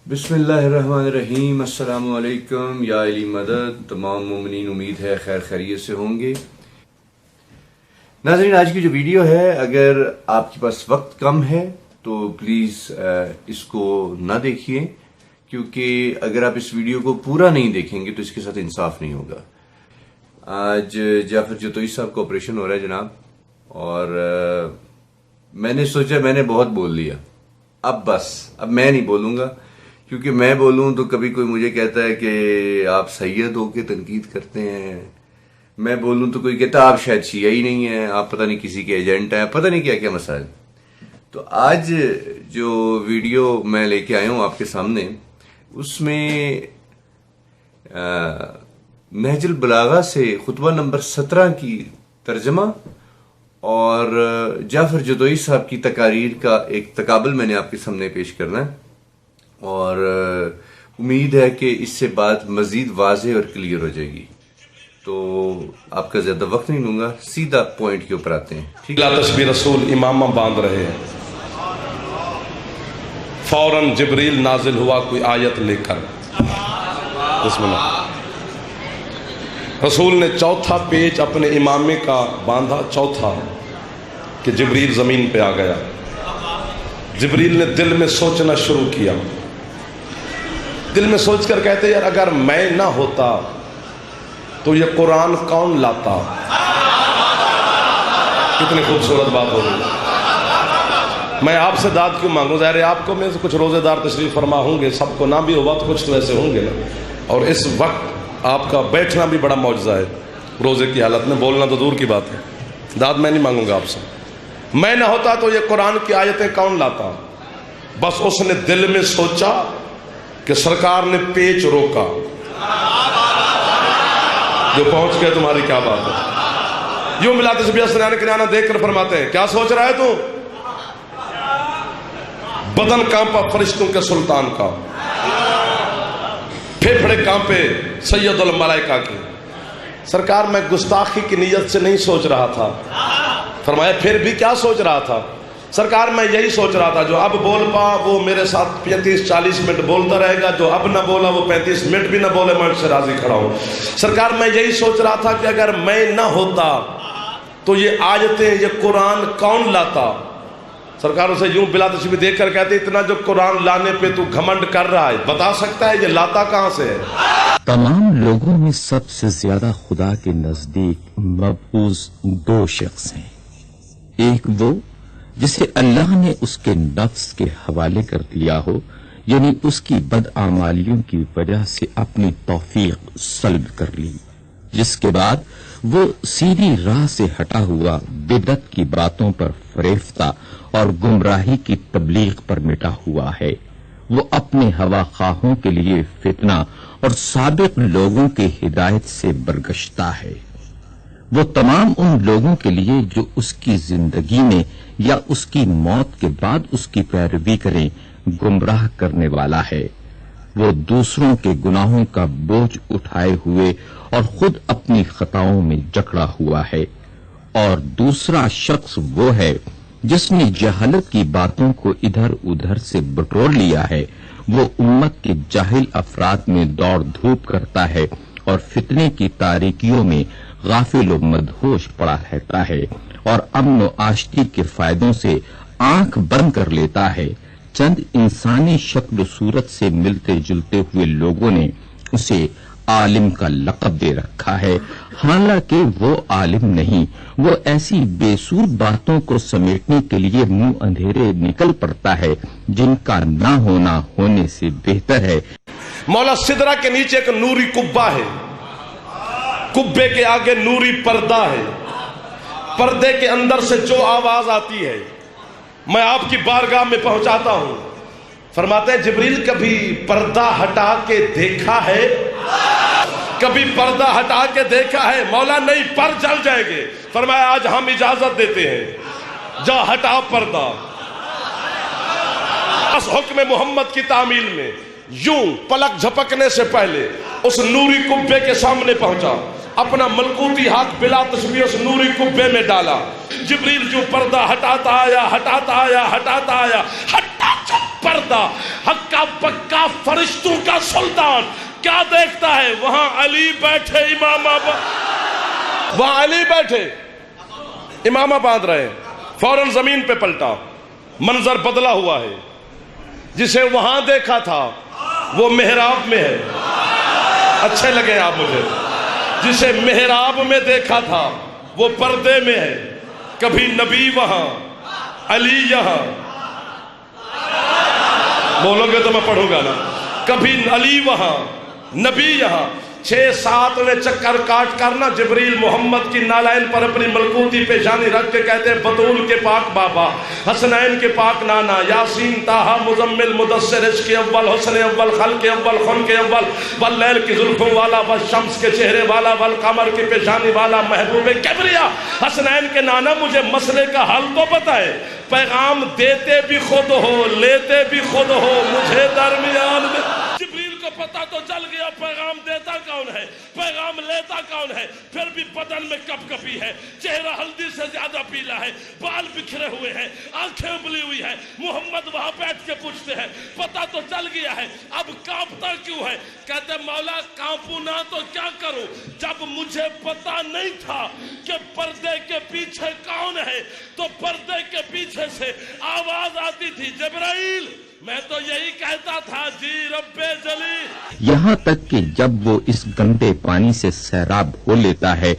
बिस्मिल्लाहिर्रहमानिर्रहीम। अस्सलाम वालेकुम या अली मदद। तमाम मोमिनीन उम्मीद है खैर खैरियत से होंगे। नाज़रीन, आज की जो वीडियो है, अगर आपके पास वक्त कम है तो प्लीज़ इसको ना देखिए, क्योंकि अगर आप इस वीडियो को पूरा नहीं देखेंगे तो इसके साथ इंसाफ नहीं होगा। आज जाफर जतोई साहब का ऑपरेशन हो रहा है जनाब, और मैंने सोचा मैंने बहुत बोल लिया, अब मैं नहीं बोलूँगा, क्योंकि मैं बोलूँ तो कभी कोई मुझे कहता है कि आप सैयद हो के तनकीद करते हैं, मैं बोलूँ तो कोई कहता है आप शायद शिया ही नहीं है, आप पता नहीं किसी के एजेंट हैं, पता नहीं क्या क्या मसाइल। तो आज जो वीडियो मैं लेके आया हूँ आपके सामने, उसमें नहजुल बलागा से खुतबा नंबर 17 की तर्जमा और जाफर जतोई साहब की तकारीर का एक तकाबल मैंने आपके सामने पेश करना है, और उम्मीद है कि इससे बात मजीद वाज़ेह और क्लियर हो जाएगी। तो आपका ज्यादा वक्त नहीं लूंगा, सीधा पॉइंट के ऊपर आते हैं। ठीक है। तस्बीह रसूल इमामा बांध रहे हैं, फौरन जिब्रील नाजिल हुआ कोई आयत लेकर। रसूल ने चौथा पेज अपने इमामे का बांधा, चौथा, कि जिब्रील जमीन पे आ गया। जिब्रील ने दिल में सोचना शुरू किया, दिल में सोचकर कहते यार अगर मैं ना होता तो ये कुरान कौन लाता। कितनी खूबसूरत बात हो गई। मैं आपसे दाद क्यों मांगू, ज़ाहिर है आपको में से कुछ रोजेदार तशरीफ फरमा होंगे, सबको ना भी हुआ तो कुछ तो ऐसे होंगे ना। और इस वक्त आपका बैठना भी बड़ा मौजज़ा है, रोजे की हालत में, बोलना तो दूर की बात है। दाद मैं नहीं मांगूंगा आपसे। मैं ना होता तो ये कुरान की आयतें कौन लाता। बस उसने दिल में सोचा कि सरकार ने पेच रोका, जो पहुंच गए तुम्हारी क्या बात है। यूं मिला तस्बीह सुनाने के नाना देख कर फरमाते हैं क्या सोच रहा है तू। बदन कांपा फरिश्तों के सुल्तान का, फेफड़े कांपे सैयदुल मलाइका के। सरकार मैं गुस्ताखी की नीयत से नहीं सोच रहा था। फरमाया फिर भी क्या सोच रहा था। सरकार मैं यही सोच रहा था जो अब बोल पा वो मेरे साथ 35-40 मिनट बोलता रहेगा, जो अब ना बोला वो 35 मिनट भी ना बोले, मैं उससे राजी खड़ा हूं। सरकार मैं यही सोच रहा था कि अगर मैं ना होता तो ये आयतें, ये कुरान कौन लाता। सरकार उसे यूं बिला तशबीह देख कर कहते इतना जो कुरान लाने पे तू घमंड कर रहा है, बता सकता है ये लाता कहां से है। तमाम लोगों में सबसे ज्यादा खुदा के नजदीक मबूस दो शख्स हैं। एक वो जिसे अल्लाह ने उसके नफ्स के हवाले कर दिया हो, यानी उसकी बदआमालियों की वजह से अपनी तौफीक सल्ब कर ली, जिसके बाद वो सीधी राह से हटा हुआ बिदअत की बातों पर फरेफ्ता और गुमराही की तबलीग पर मिटा हुआ है। वो अपने हवा ख्वाहों के लिए फितना और साबिक लोगों की हिदायत से बरगश्ता है। वो तमाम उन लोगों के लिए जो उसकी जिंदगी में या उसकी मौत के बाद उसकी पैरवी करें गुमराह करने वाला है। वो दूसरों के गुनाहों का बोझ उठाए हुए और खुद अपनी खताओं में जकड़ा हुआ है। और दूसरा शख्स वो है जिसने जहालत की बातों को इधर उधर से बटोर लिया है। वो उम्मत के जाहिल अफराद में दौड़ धूप करता है और फितने की तारीकियों में गाफिल व मदहोश पड़ा रहता है और अमन व आश्ती के फायदों से आंख बंद कर लेता है। चंद इंसानी शक्ल सूरत से मिलते जुलते हुए लोगों ने उसे आलिम का लक़ब दे रखा है, हालांकि वो आलिम नहीं, वो ऐसी बेसूर बातों को समेटने के लिए मुंह अंधेरे निकल पड़ता है जिनका ना होना होने से बेहतर है। मौला सिदरा के नीचे एक नूरी कुब्बा है, कुब्बे के आगे नूरी पर्दा है, पर्दे के अंदर से जो आवाज आती है मैं आपकी बारगाह में पहुंचाता हूं। फरमाते हैं जिब्रील कभी पर्दा हटा के देखा है, कभी पर्दा हटा के देखा है। मौला नहीं, पर जल जाएंगे। फरमाया आज हम इजाजत देते हैं, जा हटा पर्दा। बस हुक्म मोहम्मद की तामील में यूं पलक झपकने से पहले उस नूरी कुब्बे के सामने पहुंचा, अपना मलकूती हाथ बिला तस्बीह उस नूरी कुब्बे में डाला। जिब्रील जो पर्दा हटाता आया, हटाता आया, हटाता आया, हटा पर्दा, हक्का पक्का फरिश्तों का सुल्तान क्या देखता है? वहां अली बैठे इमामा, वहां अली बैठे इमामा बांध रहे हैं, फौरन जमीन पे पलटा, मंजर बदला हुआ है। जिसे वहां देखा था वो मेहराब में है। अच्छे लगे आप मुझे। जिसे मेहराब में देखा था वो पर्दे में है। कभी नबी वहां, अली यहां, बोलोगे तो मैं पढ़ूंगा ना। कभी अली वहां, नबी यहां। 6-7 चक्कर काट कर ना जिब्रील मोहम्मद की नालायन पर अपनी मलकूती पेशानी रख के कहते हैं, बतूल के पाक बाबा, हसनैन के पाक नाना, यासीन ताहा मुजम्मिल मुदस्सिर, इश्क़ अव्वल, हुस्न अव्वल, खल्क़ अव्वल, खुल्क़ अव्वल, वल लैल की जुल्फ़ों वाला, वल शम्स के चेहरे वाला, वल कमर की पेशानी वाला, महबूब किबरिया, हसनैन के नाना, मुझे मसले का हल तो बताए। पैगाम देते भी खुद हो, लेते भी खुद हो, मुझे दरमियान में। जिब्रील को पता तो चल गया पैगाम देता कौन है, पैगाम लेता कौन है। फिर भी बदन में कपकपी है, चेहरा हल्दी से ज्यादा पीला है, बाल बिखरे हुए हैं, आंखें उबली हुई है। मोहम्मद वहां बैठ के पूछते हैं, पता तो चल गया है, अब कांपता क्यों है? कहते मौला कांपू ना तो क्या करूं, जब मुझे पता नहीं था कि पर्दे के पीछे कौन है, तो पर्दे के पीछे से आवाज आती थी, जिब्राइल। मैं तो यही कहता था, जी रब्बे जली। यहाँ तक कि जब वो इस गंदे पानी से सैराब हो लेता है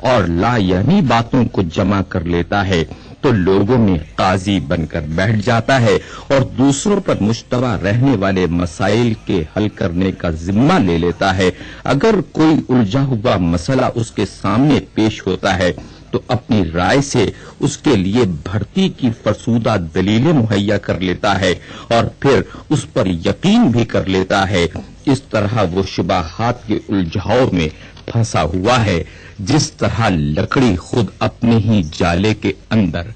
और लायानी बातों को जमा कर लेता है तो लोगों में काजी बनकर बैठ जाता है और दूसरों पर मुश्तबा रहने वाले मसाइल के हल करने का जिम्मा ले लेता है। अगर कोई उलझा हुआ मसला उसके सामने पेश होता है तो अपनी राय से उसके लिए भर्ती की फरसूदा दलीलें मुहैया कर लेता है और फिर उस पर यकीन भी कर लेता है। इस तरह वो शुबहात के उलझाव में फंसा हुआ है, जिस तरह लकड़ी खुद अपने ही जाले के अंदर।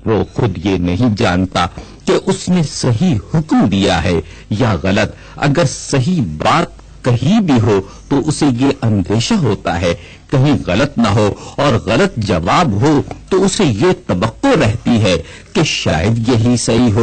वो खुद ये नहीं जानता कि उसने सही हुक्म दिया है या गलत। अगर सही बात कहीं भी हो तो उसे ये अंदेशा होता है कहीं गलत ना हो, और गलत जवाब हो तो उसे ये तवक्को रहती है कि शायद यही सही हो।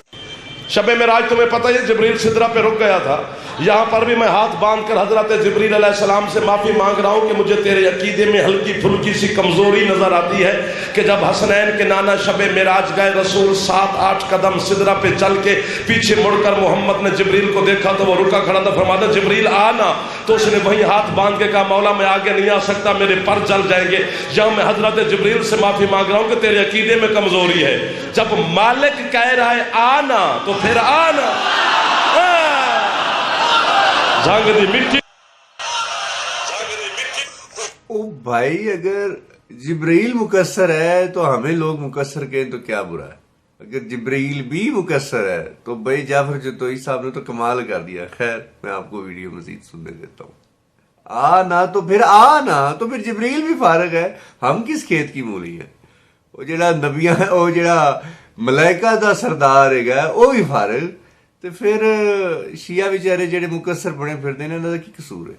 शब मेराज तुम्हें पता है जिब्रील सिदरा पे रुक गया था। यहाँ पर भी मैं हाथ बांध कर हजरत जिब्रील अलैहिस्सलाम से माफी मांग रहा हूँ कि मुझे तेरे अकीदे में हल्की फुल्की सी कमजोरी नजर आती है कि जब हसनैन के नाना शब मेराज गए, रसूल 7-8 कदम सिदरा पे चल के पीछे मुड़कर मोहम्मद ने जिब्रील को देखा तो वो रुका खड़ा था। फरमाता जिब्रील आना, तो उसने वहीं हाथ बांध के कहा, मौला मैं आगे नहीं आ सकता, मेरे पर जल जाएंगे। यहाँ मैं हजरत जिब्रील से माफी मांग रहा हूँ कि तेरे अकीदे में कमजोरी है। जब मालिक कह रहा है आना तो फिर आना। झांग दी मिट्टी। ओ भाई, अगर जिब्रील मुकस्सर है तो हमें लोग मुकस्सर कहें तो क्या बुरा है। अगर जिब्रील भी मुकस्सर है तो भाई जाफर जतोई साहब ने तो कमाल कर दिया। खैर, मैं आपको वीडियो मजीद सुनने देता हूँ। आना तो फिर जिब्रील भी फारग है, हम किस खेत की मूली है। वो जेड़ा नबियां, वो जेड़ा मलाइका दा सरदार है वो भी फारग, तो फिर शिया बेचारे जेड़े मुकस्सर बने फिरदे ने, इन्हां दा की कसूर है।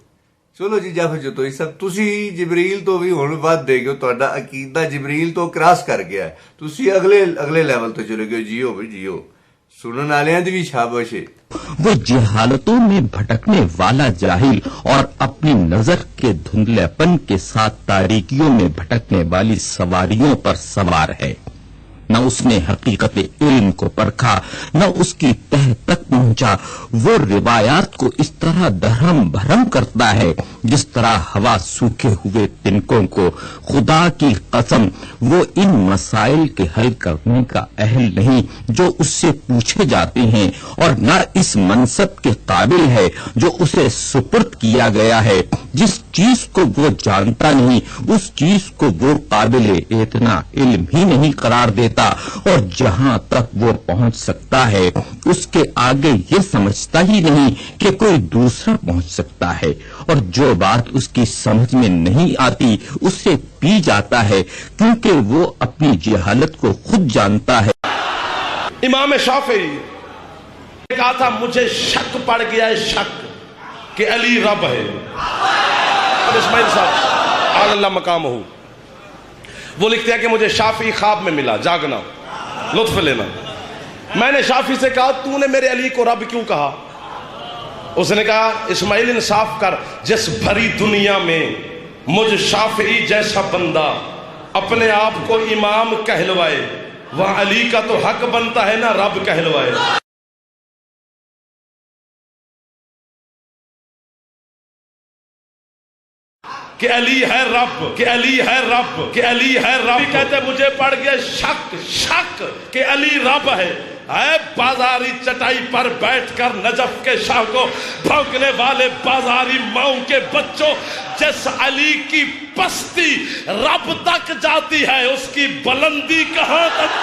चलो जी जाफर जतोई साहब, तुसी जिब्रील तो भी हुण वध दे गए, तुहाडा अकीदा जिब्रील तो क्रॉस कर गया है, तुसी अगले लेवल तो चले गए। जियो भाई जियो, सुनने वालियां दी भी शाबाश है। वो जहालतों में भटकने वाला जाहिल और अपनी नजर के धुंधलेपन के साथ तारीकियों में भटकने वाली सवारियों पर सवार है। न उसने हकीकत इल्म को परखा, न उसकी तह तक पहुंचा। वो रिवायात को इस तरह दरहम भरम करता है जिस तरह हवा सूखे हुए तिनकों को। खुदा की कसम, वो इन मसाइल के हल करने का अहल नहीं जो उससे पूछे जाते हैं, और न इस मनसब के काबिल है जो उसे सुपुर्द किया गया है। जिस चीज को वो जानता नहीं उस चीज को वो काबिल इतना इल्म ही नहीं करार देता, और जहां तक वो पहुंच सकता है उसके आगे ये समझता ही नहीं कि कोई दूसरा पहुंच सकता है, और जो बात उसकी समझ में नहीं आती उसे पी जाता है क्योंकि वो अपनी जहालत को खुद जानता है। इमाम शाफी ने कहा था, मुझे शक पड़ गया है, शक कि अली रब है। इस्माइल साहब अल्लाह मकाम हो, वो लिखते हैं कि मुझे शाफी ख्वाब में मिला, जागना, लुत्फ लेना। میں نے شافی سے کہا تو نے میرے علی کو رب کیوں کہا؟ اس نے کہا اسماعیل انصاف کر، جس بھری دنیا میں مجھ شافعی جیسا بندہ اپنے آپ کو امام کہلوائے، وہاں علی کا تو حق بنتا ہے نا رب کہلوائے۔ کہ علی ہے رب، کہ علی ہے رب، کہ علی ہے رب۔ کہتے مجھے پڑ گیا شک کہ علی رب ہے۔ اے بازاری چٹائی پر بیٹھ کر نجف کے شاہ کو بھونکنے والے بازاری ماؤں کے بچوں، جس علی کی پستی رب تک جاتی ہے اس کی بلندی کہاں تک؟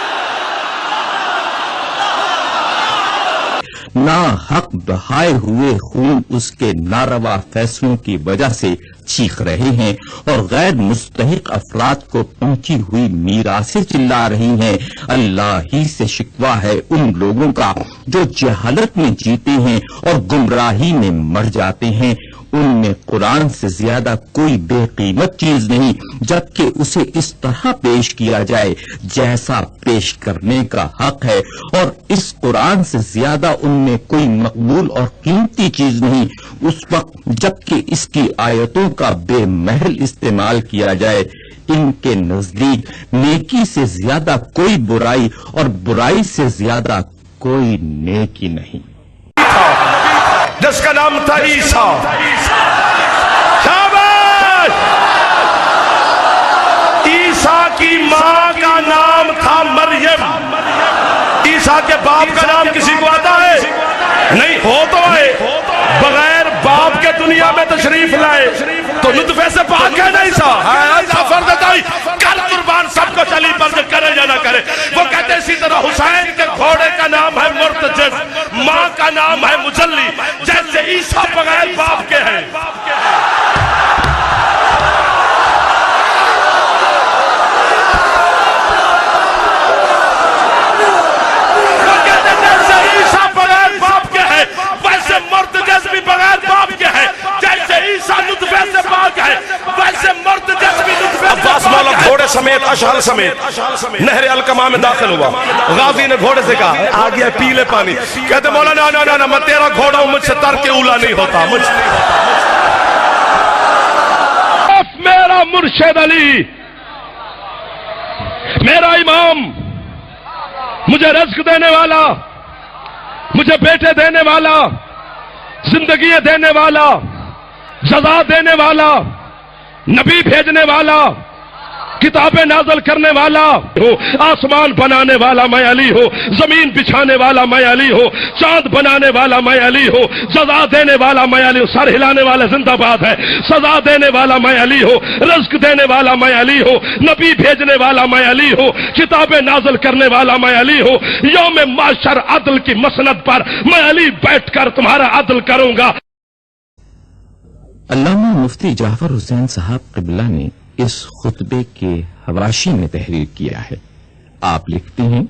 ناحق بہائے ہوئے خون اس کے ناروا فیصلوں کی وجہ سے چیخ رہے ہیں اور غیر مستحق افراد کو پہنچی ہوئی میراثیں چلا رہی ہیں۔ اللہ ہی سے شکوہ ہے ان لوگوں کا جو جہالت میں جیتے ہیں اور گمراہی میں مر جاتے ہیں۔ ان میں قرآن سے زیادہ کوئی بے قیمت چیز نہیں، جبکہ اسے اس طرح پیش کیا جائے جیسا پیش کرنے کا حق ہے، اور اس قرآن سے زیادہ ان میں کوئی مقبول اور قیمتی چیز نہیں اس وقت جبکہ اس کی آیتوں کا بے محل استعمال کیا جائے۔ ان کے نزدیک نیکی سے زیادہ کوئی برائی اور برائی سے زیادہ کوئی نیکی نہیں۔ جس کا نام تھا عیسیٰ، شاباش! عیسیٰ کی ماں کا نام تھا مریم۔ عیسیٰ کے باپ کا نام کسی کو آتا ہے؟ نہیں، ہو تو ہے، بغیر باپ کے دنیا میں تشریف لائے تو نطفے سے پاک ہے نا عیسیٰ؟ کل قربان سب کو چلی پر سے کرے یا نہ کرے۔ وہ کہتے اسی طرح حسین کے گھوڑے کا نام ہے مرتجز، ماں کا نام ہے مجلی، جیسے عیسیٰ بغیر باپ کے ہیں۔ وہ کہتے جیسے عیسیٰ بغیر باپ کے ہیں ویسے مرتجز بھی بغیر باپ کے ہیں، جیسے عیسیٰ نطفے سے پاک ہے ویسے مرتجز بھی نطفے سے پاک ہے۔ عباس مولا گھوڑے سمیت اشعل سمیت نہر الکما میں داخل ہوا۔ غازی نے گھوڑے سے کہا آ گیا پیلے پانی۔ کہتے مولا نا میں تیرا گھوڑا ہوں، مجھ سے ترک اولا نہیں ہوتا۔ میرا مرشد علی، میرا امام، مجھے رزق دینے والا، مجھے بیٹے دینے والا، زندگی دینے والا، سزا دینے والا، نبی بھیجنے والا، کتابیں نازل کرنے والا ہو، آسمان بنانے والا میں علی ہو، زمین بچھانے والا میں علی ہو، چاند بنانے والا میں علی ہو، سزا دینے والا میں علی ہو، سر ہلانے والا زندہ باد ہے، سزا دینے والا میں علی ہو، رزق دینے والا میں علی ہو، نبی بھیجنے والا میں علی ہو، کتابیں نازل کرنے والا میں علی ہو، یوم محشر عدل کی مسند پر میں علی بیٹھ کر تمہارا عدل کروں گا۔ علامہ مفتی جعفر حسین صاحب قبلہ نے اس خطبے کے حواشی میں تحریر کیا ہے۔ آپ لکھتے ہیں،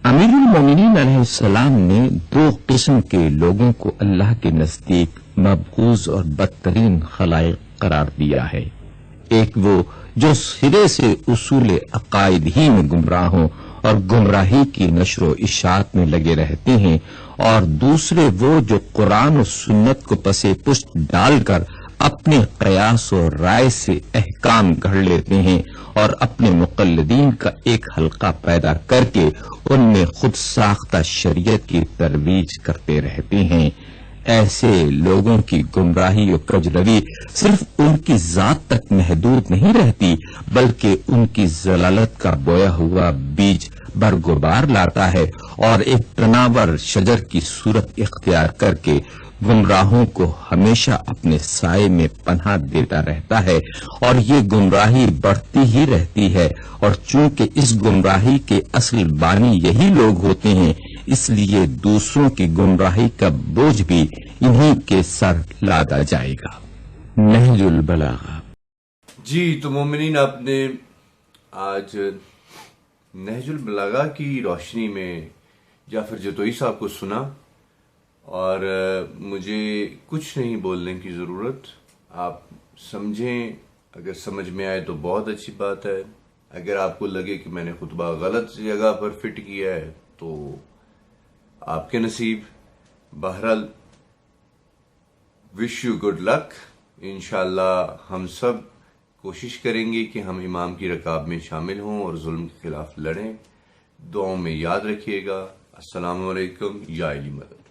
امیر المومنین علیہ السلام نے دو قسم کے لوگوں کو اللہ کے نزدیک مبغوض اور بدترین خلائق قرار دیا ہے۔ ایک وہ جو سرے سے اصول عقائد ہی میں گمراہ ہوں اور گمراہی کی نشر و اشاعت میں لگے رہتے ہیں، اور دوسرے وہ جو قرآن و سنت کو پسے پشت ڈال کر اپنے قیاس و رائے سے احکام گھڑ لیتے ہیں اور اپنے مقلدین کا ایک حلقہ پیدا کر کے ان میں خود ساختہ شریعت کی ترویج کرتے رہتے ہیں۔ ایسے لوگوں کی گمراہی و کجروی صرف ان کی ذات تک محدود نہیں رہتی، بلکہ ان کی ضلالت کا بویا ہوا بیج برگبار لاتا ہے اور ایک تناور شجر کی صورت اختیار کر کے گمراہوں کو ہمیشہ اپنے سائے میں پناہ دیتا رہتا ہے، اور یہ گمراہی بڑھتی ہی رہتی ہے، اور چونکہ اس گمراہی کے اصل بانی یہی لوگ ہوتے ہیں، اس لیے دوسروں کی گمراہی کا بوجھ بھی انہی کے سر لادا جائے گا۔ نہج البلاغہ۔ جی تو مومنین، آپ نے آج نہج البلاغہ کی روشنی میں جعفر جتوئی صاحب کو سنا، اور مجھے کچھ نہیں بولنے کی ضرورت۔ آپ سمجھیں، اگر سمجھ میں آئے تو بہت اچھی بات ہے، اگر آپ کو لگے کہ میں نے خطبہ غلط جگہ پر فٹ کیا ہے تو آپ کے نصیب. بہرحال وش یو گڈ لک. انشاءاللہ ہم سب کوشش کریں گے کہ ہم امام کی رکاب میں شامل ہوں اور ظلم کے خلاف لڑیں. دعاؤں میں یاد رکھیے گا. السلام علیکم. یا علی مدد.